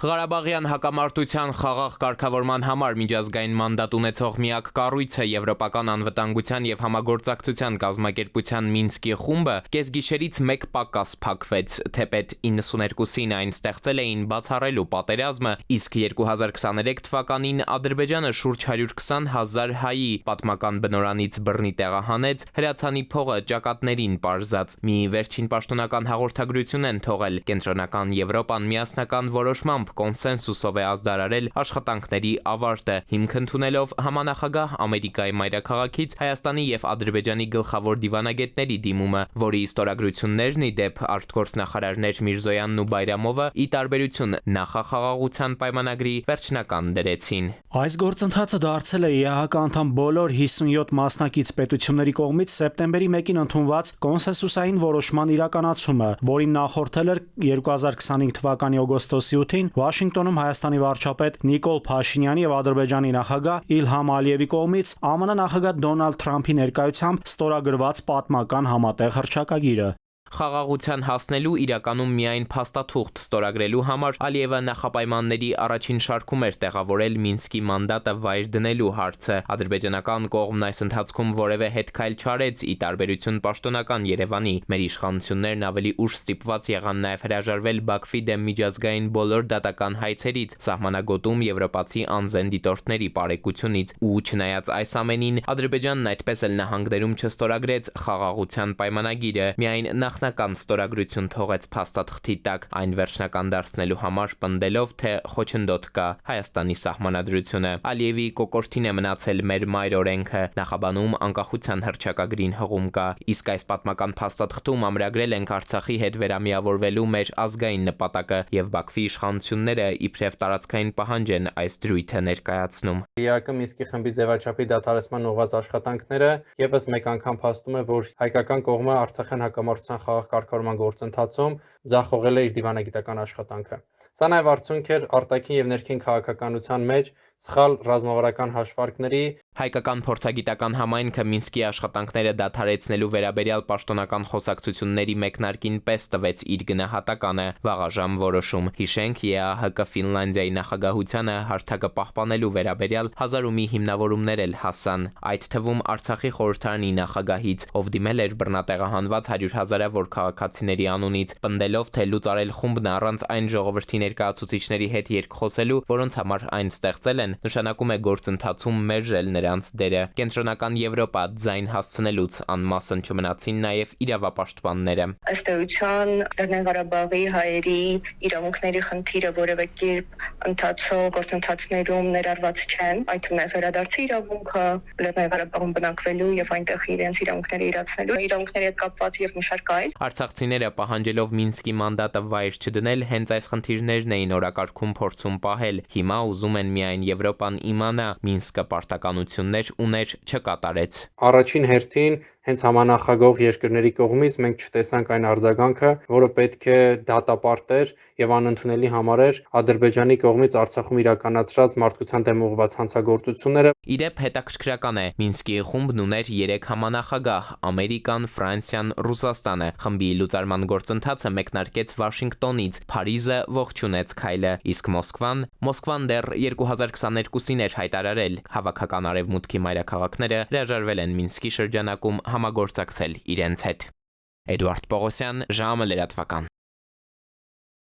Ղարաբաղյան հակամարտության խաղաղ կարգավորման համար միջազգային մանդատ ունեցող միակ կառույցը Եվրոպական անվտանգության և համագործակցության կազմակերպության Մինսկի խումբը կեսգիշերից մեկ պակաս փակվեց, թեպետ 92-ին այն ստեղծել էին բացառելու պատերազմը, իսկ 2023 թվականին Ադրբեջանը շուրջ 120,000 հայի պատմական բնորանից բռնի տեղահանեց, հրացանի փողը ճակատներին պարզած։ Մի վերջին պաշտոնական հաղորդագրություն են թողել Կենտրոնական Եվրոպան միասնական որոշմամբ կոնսենսուսով է ազդարարել աշխատանքների ավարտը, հիմք ընդունելով համանախագահ Ամերիկայի մայրաքաղաքից Հայաստանի և Ադրբեջանի գլխավոր դիվանագետների դիմումը, որի ստորագրություններն ի դեպ արտգործնախարարներ Միրզոյանն ու Բայրամովը ի տարբերություն նախախաղաղության պայմանագրի վերջնական դրեցին։ Այս գործընթացը դարձել է ԵԱՀԿ անդամ բոլոր 57 մասնակից պետությունների կողմից սեպտեմբերի 1-ին ընդունված կոնսենսուսային որոշման իրականացումը, որին նախորդել էր 2025 թվականի օգոստոսի 8-ին Վաշինգտոնում Հայաստանի վարչապետ Նիկոլ Փաշինյանի և Ադրբեջանի նախագահ Իլհամ Ալիևի կողմից ԱՄՆ նախագահ Դոնալդ Թրամփի ներկայությամբ ստորագրված պատմական համատեղ հռչակագիրը։ Խաղաղության հասնելու իրականում միայն փաստաթուղթ ստորագրելու համար Ալիևը նախապայմանների առաջին շարքում էր տեղավորել Մինսկի մանդատը վայր դնելու հարցը։ Ադրբեջանական կողմն այս ընթացքում որևէ հետքայլ չարեց ի տարբերություն պաշտոնական Երևանի։ Մեր իշխանություններն ավելի ուշ ստիպված եղան նաև հրաժարվել Բաքվի դեմ միջազգային բոլոր դատական հայցերից, սահմանագոտում եվրոպացի անզեն դիտորդների պարեկությունից։ Ու չնայած այս ամենին, Ադրբեջանն այդպես էլ նահանգներում չստորագրեց խաղաղության պայմանագիրը, միայն նախնական ստորագրություն թողեց փաստաթղթի տակ, այն վերջնական դարձնելու համար պնդելով, թե խոչընդոտ կա Հայաստանի սահմանադրությունը։ Ալիևի կոկորդին է մնացել մեր մայր օրենքը, նախաբանում անկախության հռչակագրին հղում կա, իսկ այս պատմական փաստաթղթում ամրագրել ենք Արցախի հետ վերամիավորվելու մեր ազգային նպատակը եւ Բաքվի իշխանությունները իբրև տարածքային պահանջ են այս դրույթը ներկայացնում։ ԵԱՀԿ Մինսկի խմբի ձևաչափի դադարեցման ուղղված աշխատանքները եւս մեկ անգամ փաստում է, որ հայկական կողմը Արցախյան հակամարտության խաղաղ կարգավորման գործընթացում ձախողել է իր դիվանագիտական աշխատանքը։ Սա նաև արդյունք էր արտաքին եւ ներքին քաղաքականության մեջ սխալ ռազմավարական հաշվարկների։ Հայկական փորձագիտական համայնքը Մինսկի աշխատանքները դադարեցնելու վերաբերյալ պաշտոնական խոսակցությունների մեկնարկին պես տվեց իր գնահատականը՝ վաղաժամ որոշում։ Հիշենք, ԵԱՀԿ Ֆինլանդիայի նախագահությանը հարթակը պահպանելու վերաբերյալ 1000 ու մի հիմնավորումներ էլ հասան, այդ թվում Արցախի խորհրդարանի նախագահից, ով դիմել էր բռնատեղահանված 100,000-ավոր քաղաքացիների անունից, պնդելով, թե լուծարել խումբն առանց այն ժողովրդի ներկայացուցիչների հետ երկխոսելու, որոնց համար այն ստեղծել են, նշանակում է գործընթացում մերժել նրանց դերը։ Կենտրոնական Եվրոպա ձայն հասցնելուց անմասն չմնացին նաև իրավապաշտպանները։ Ըստ էության Լեռնային Ղարաբաղի հայերի իրավունքների խնդիրը որևէ կերպ ընթացող գործընթացներում ներառված չեն, այդ թվում է վերադարձի իրավունքը, Լեռնային Ղարաբաղում բնակվելու եւ այնտեղ իրենց իրավունքները իրացնելու իրավունքների հետ կապված եւ մի շարք այլ։ Արցախցիները պահանջելով Մինսկի մանդատը վայր չդնել, հենց այս խնդիրներն էին օրակարգում փորձում պահել։ Հիմա ուզում են միայն Եվրոպան իմանա, Մինսկը պարտականություններ ուներ, չկատարեց։ Առաջին հերթին հենց համանախագահող երկրների կողմից մենք չտեսանք այն արձագանքը, որը պետք է դատապարտեր եւ անընդունելի համարեր Ադրբեջանի կողմից Արցախում իրականացրած մարդկության դեմ ուղղված հանցագործությունները։ Ի դեպ հետաքրքրական է, Մինսկի խումբն ուներ 3 համանախագահ՝ Ամերիկան, Ֆրանսիան, Ռուսաստանը։ Խմբի լուծարման գործընթացը մեկնարկեց Վաշինգտոնից, Փարիզը ողջունեց քայլը, իսկ Մոսկվան դեռ 2022-ին էր հայտարարել, հավաքական արևմուտքի մայրաքաղաքները հրաժարվել են Մինսկի շրջանակում համագործակցել իրենց հետ։ Էդուարդ Պողոսյան, ժամը լրատվական։